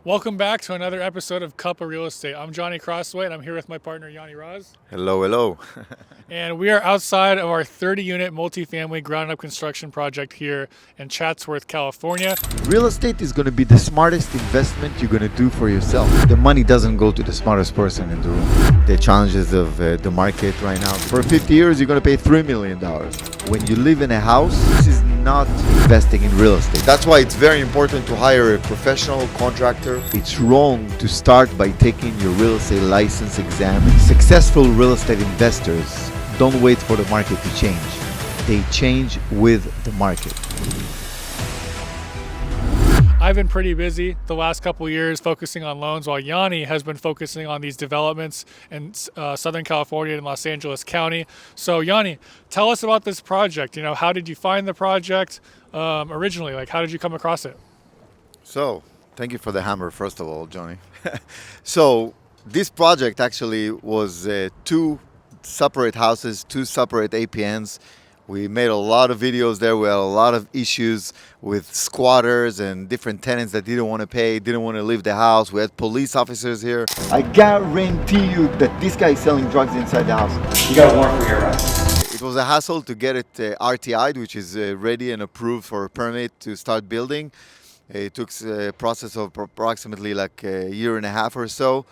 Welcome back to another episode of Cup of Real Estate. I'm Johnny Crossway, and I'm here with my partner Yanni Raz. Hello, hello. And we are outside of our 30-unit multifamily ground-up construction project here in Chatsworth, California. Real estate is going to be the smartest investment you're going to do for yourself. The money doesn't go to the smartest person in the room. The challenges of the market right now. For 50 years, you're going to pay $3 million. When you live in a house, this is not investing in real estate. That's why it's very important to hire a professional contractor. It's wrong to start by taking your real estate license exam. Successful real estate investors don't wait for the market to change. They change with the market. I've been pretty busy the last couple of years focusing on loans, while Yanni has been focusing on these developments in Southern California and Los Angeles County. So Yanni, tell us about this project. How did you find the project originally? How did you come across it? So, thank you for the hammer, first of all, Johnny. So, this project actually was two separate houses, two separate APNs. We made a lot of videos there. We had a lot of issues with squatters and different tenants that didn't want to pay, didn't want to leave the house. We had police officers here. I guarantee you that this guy is selling drugs inside the house. You got a warrant for your arrest. It was a hassle to get it RTI'd, which is ready and approved for a permit to start building. It took a process of approximately like a year and a half or so.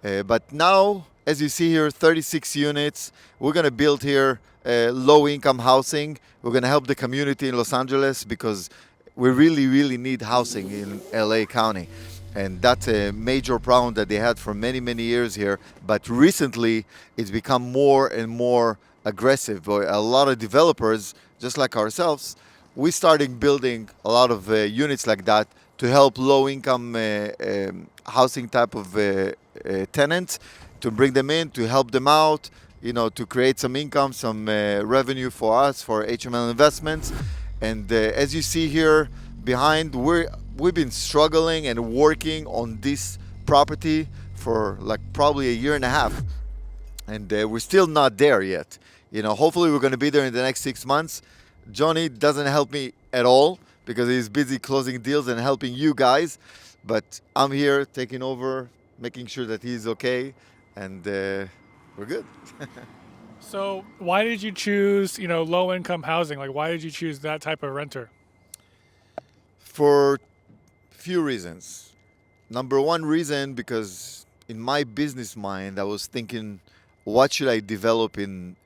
But now, as you see here, 36 units. We're going to build here low-income housing. We're going to help the community in Los Angeles because we really, really need housing in LA County. And that's a major problem that they had for many, many years here. But recently, it's become more and more aggressive. A lot of developers, just like ourselves, we started building a lot of units like that to help low-income housing type of tenants, to bring them in, to help them out, to create some income, some revenue for us, for HML Investments. And as you see here behind, we've been struggling and working on this property for probably a year and a half. And we're still not there yet. Hopefully we're going to be there in the next 6 months. Johnny doesn't help me at all because he's busy closing deals and helping you guys. But I'm here taking over, making sure that he's okay, and we're good. So why did you choose, low-income housing? Why did you choose that type of renter? For few reasons. Number one reason, because in my business mind, I was thinking, what should I develop in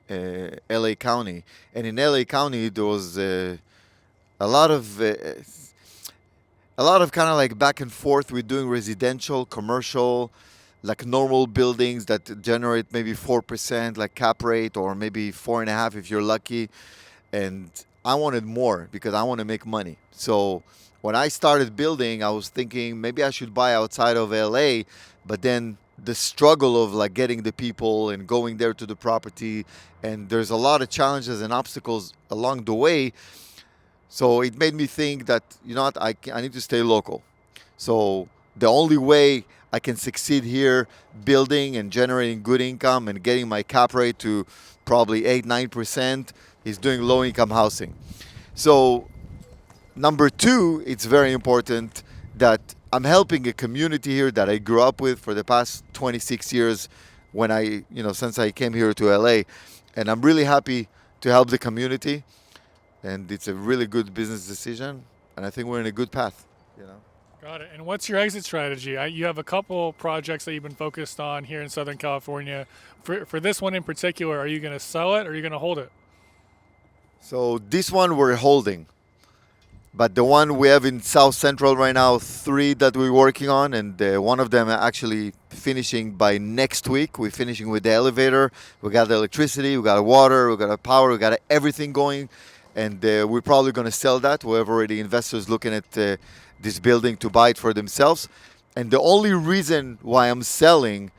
LA County? And in LA County, there was a lot of kind of back and forth with doing residential, commercial, normal buildings that generate maybe 4% cap rate, or maybe 4.5% if you're lucky. And I wanted more because I want to make money. So when I started building, I was thinking maybe I should buy outside of LA, but then the struggle of getting the people and going there to the property, and there's a lot of challenges and obstacles along the way. So it made me think that, I need to stay local. So the only way I can succeed here building and generating good income and getting my cap rate to probably 8-9% is doing low income housing. So number two, it's very important that I'm helping a community here that I grew up with for the past 26 years since I came here to LA. And I'm really happy to help the community. And it's a really good business decision. And I think we're in a good path. Got it. And what's your exit strategy? You have a couple projects that you've been focused on here in Southern California. For this one in particular, are you going to sell it or are you going to hold it? So this one we're holding. But the one we have in South Central right now, 3 that we're working on, and one of them actually finishing by next week. We're finishing with the elevator. We got the electricity, we got water, we got power, we got everything going. And we're probably going to sell that. We have already investors looking at this building to buy it for themselves. And the only reason why I'm selling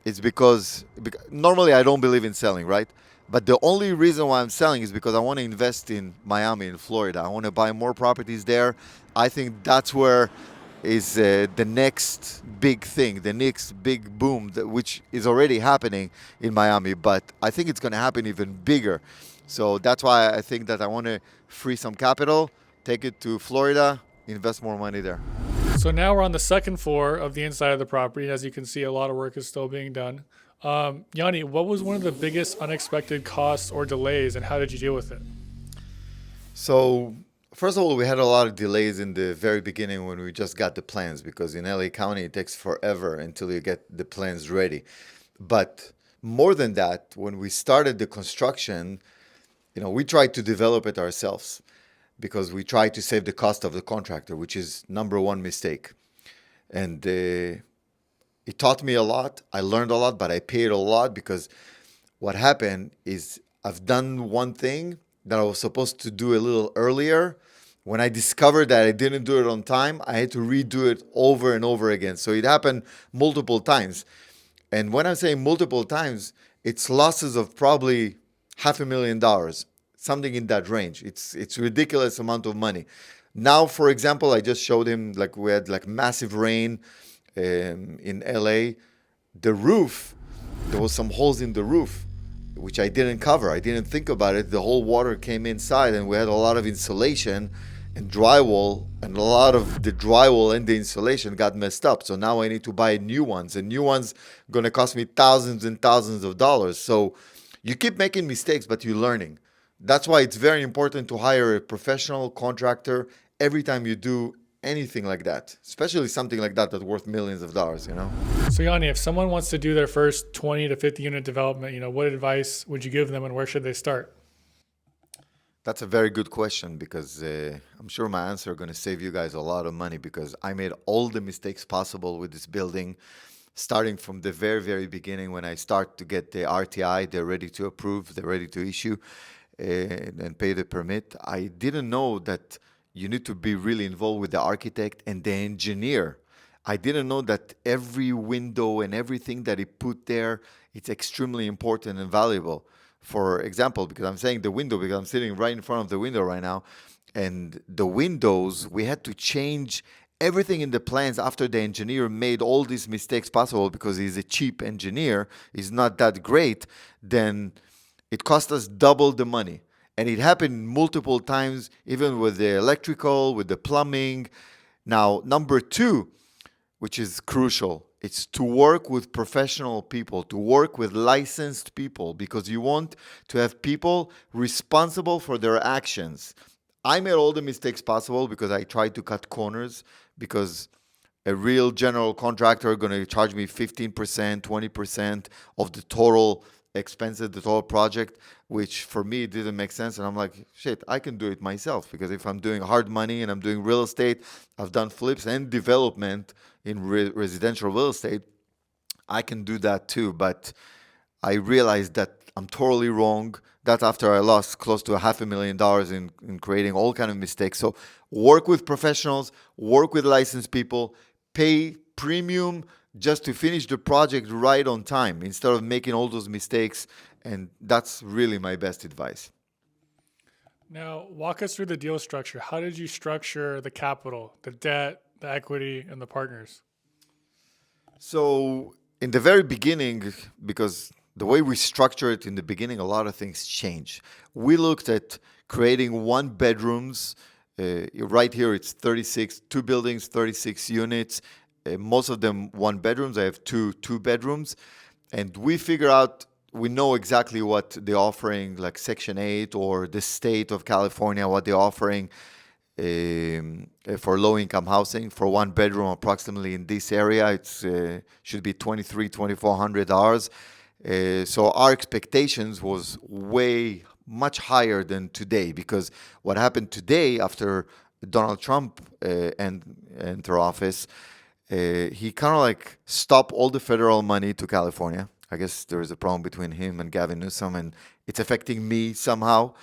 is because normally I don't believe in selling, right? But the only reason why I'm selling is because I want to invest in Miami, in Florida. I want to buy more properties there. I think that's where is the next big thing, the next big boom, which is already happening in Miami. But I think it's going to happen even bigger. So that's why I think that I want to free some capital, take it to Florida, invest more money there. So now we're on the second floor of the inside of the property. As you can see, a lot of work is still being done. Yanni, what was one of the biggest unexpected costs or delays, and how did you deal with it? So, first of all, we had a lot of delays in the very beginning when we just got the plans because in LA County it takes forever until you get the plans ready. But more than that, when we started the construction, we tried to develop it ourselves because we tried to save the cost of the contractor, which is number one mistake. And it taught me a lot. I learned a lot, but I paid a lot because what happened is I've done one thing that I was supposed to do a little earlier. When I discovered that I didn't do it on time, I had to redo it over and over again. So it happened multiple times. And when I'm saying multiple times, it's losses of probably $500,000, something in that range. It's ridiculous amount of money. Now, for example, I just showed him like we had like massive rain in LA. The roof, there was some holes in the roof, which I didn't cover. I didn't think about it. The whole water came inside, and we had a lot of insulation and drywall, and a lot of the drywall and the insulation got messed up. So now I need to buy new ones, and new ones going to cost me thousands and thousands of dollars. So you keep making mistakes, but you're learning. That's why it's very important to hire a professional contractor every time you do anything like that, especially something like that that's worth millions of dollars. So Yanni, if someone wants to do their first 20 to 50 unit development, what advice would you give them, and where should they start? That's a very good question because I'm sure my answer is going to save you guys a lot of money because I made all the mistakes possible with this building, starting from the very, very beginning when I start to get the RTI, they're ready to approve, they're ready to issue and pay the permit. I didn't know that you need to be really involved with the architect and the engineer. I didn't know that every window and everything that he put there, it's extremely important and valuable. For example, because I'm saying the window, because I'm sitting right in front of the window right now, and the windows, we had to change everything in the plans after the engineer made all these mistakes possible because he's a cheap engineer, he's not that great, then it cost us double the money. And it happened multiple times, even with the electrical, with the plumbing. Now, number two, which is crucial, it's to work with professional people, to work with licensed people, because you want to have people responsible for their actions. I made all the mistakes possible because I tried to cut corners, because a real general contractor going to charge me 15%, 20% of the total expenses, the total project, which for me didn't make sense. And I'm like, shit, I can do it myself, because if I'm doing hard money and I'm doing real estate, I've done flips and development in residential real estate, I can do that too. But I realized that I'm totally wrong. That after I lost close to $500,000 in creating all kind of mistakes. So work with professionals, work with licensed people, pay premium just to finish the project right on time instead of making all those mistakes. And that's really my best advice. Now, walk us through the deal structure. How did you structure the capital, the debt, the equity, and the partners? So in the very beginning, because the way we structure it in the beginning, a lot of things change. We looked at creating one bedrooms. Right here, it's 36, two buildings, 36 units. Most of them one bedrooms. I have two bedrooms. And we figure out, we know exactly what they're offering, like Section 8 or the state of California, what they're offering for low-income housing. For one bedroom, approximately in this area, it's should be $2,300, $2,400. So our expectations was way much higher than today, because what happened today after Donald Trump enter office, he kind of like stopped all the federal money to California. I guess there is a problem between him and Gavin Newsom, and it's affecting me somehow.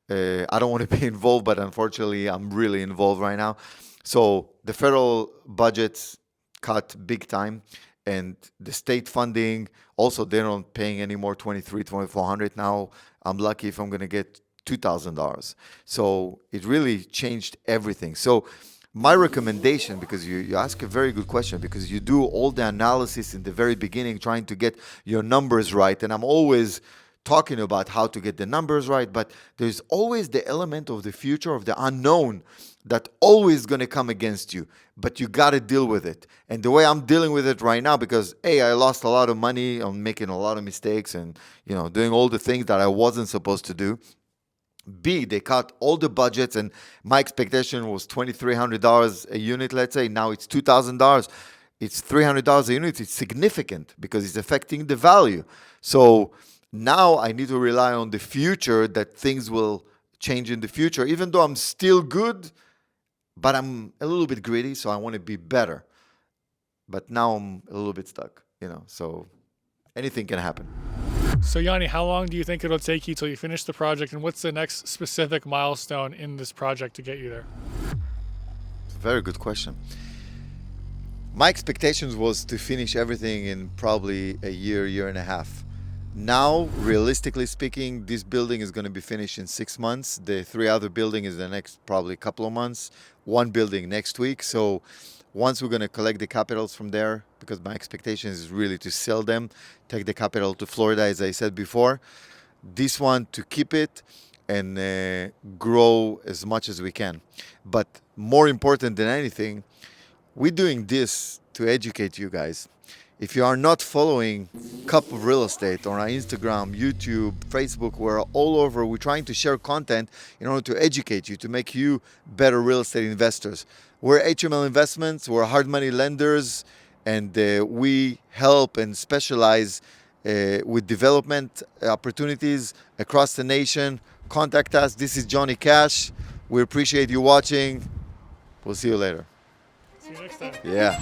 I don't want to be involved, but unfortunately, I'm really involved right now. So the federal budgets cut big time, and the state funding also, they're not paying anymore $2,400. Now I'm lucky if I'm going to get $2,000. So it really changed everything. So my recommendation, because you ask a very good question, because you do all the analysis in the very beginning trying to get your numbers right, and I'm always talking about how to get the numbers right, but there's always the element of the future, of the unknown, that always going to come against you, but you got to deal with it. And the way I'm dealing with it right now, because A, I lost a lot of money on making a lot of mistakes and, doing all the things that I wasn't supposed to do. B, they cut all the budgets, and my expectation was $2,300 a unit, let's say. Now it's $2,000. It's $300 a unit. It's significant because it's affecting the value. So now I need to rely on the future, that things will change in the future, even though I'm still good, but I'm a little bit greedy, so I want to be better. But now I'm a little bit stuck, so anything can happen. So Yanni, how long do you think it'll take you till you finish the project, and what's the next specific milestone in this project to get you there? It's a very good question. My expectations was to finish everything in probably a year and a half. Now, realistically speaking, this building is going to be finished in 6 months. The 3 other building is the next probably couple of months. 1 building next week. So once we're going to collect the capitals from there, because my expectation is really to sell them, take the capital to Florida, as I said before. This one to keep it and grow as much as we can. But more important than anything, we're doing this to educate you guys. If you are not following Cup of Real Estate on our Instagram, YouTube, Facebook, we're all over. We're trying to share content in order to educate you, to make you better real estate investors. We're HML Investments, we're hard money lenders, and we help and specialize with development opportunities across the nation. Contact us. This is Johnny Cash. We appreciate you watching. We'll see you later. See you next time. Yeah.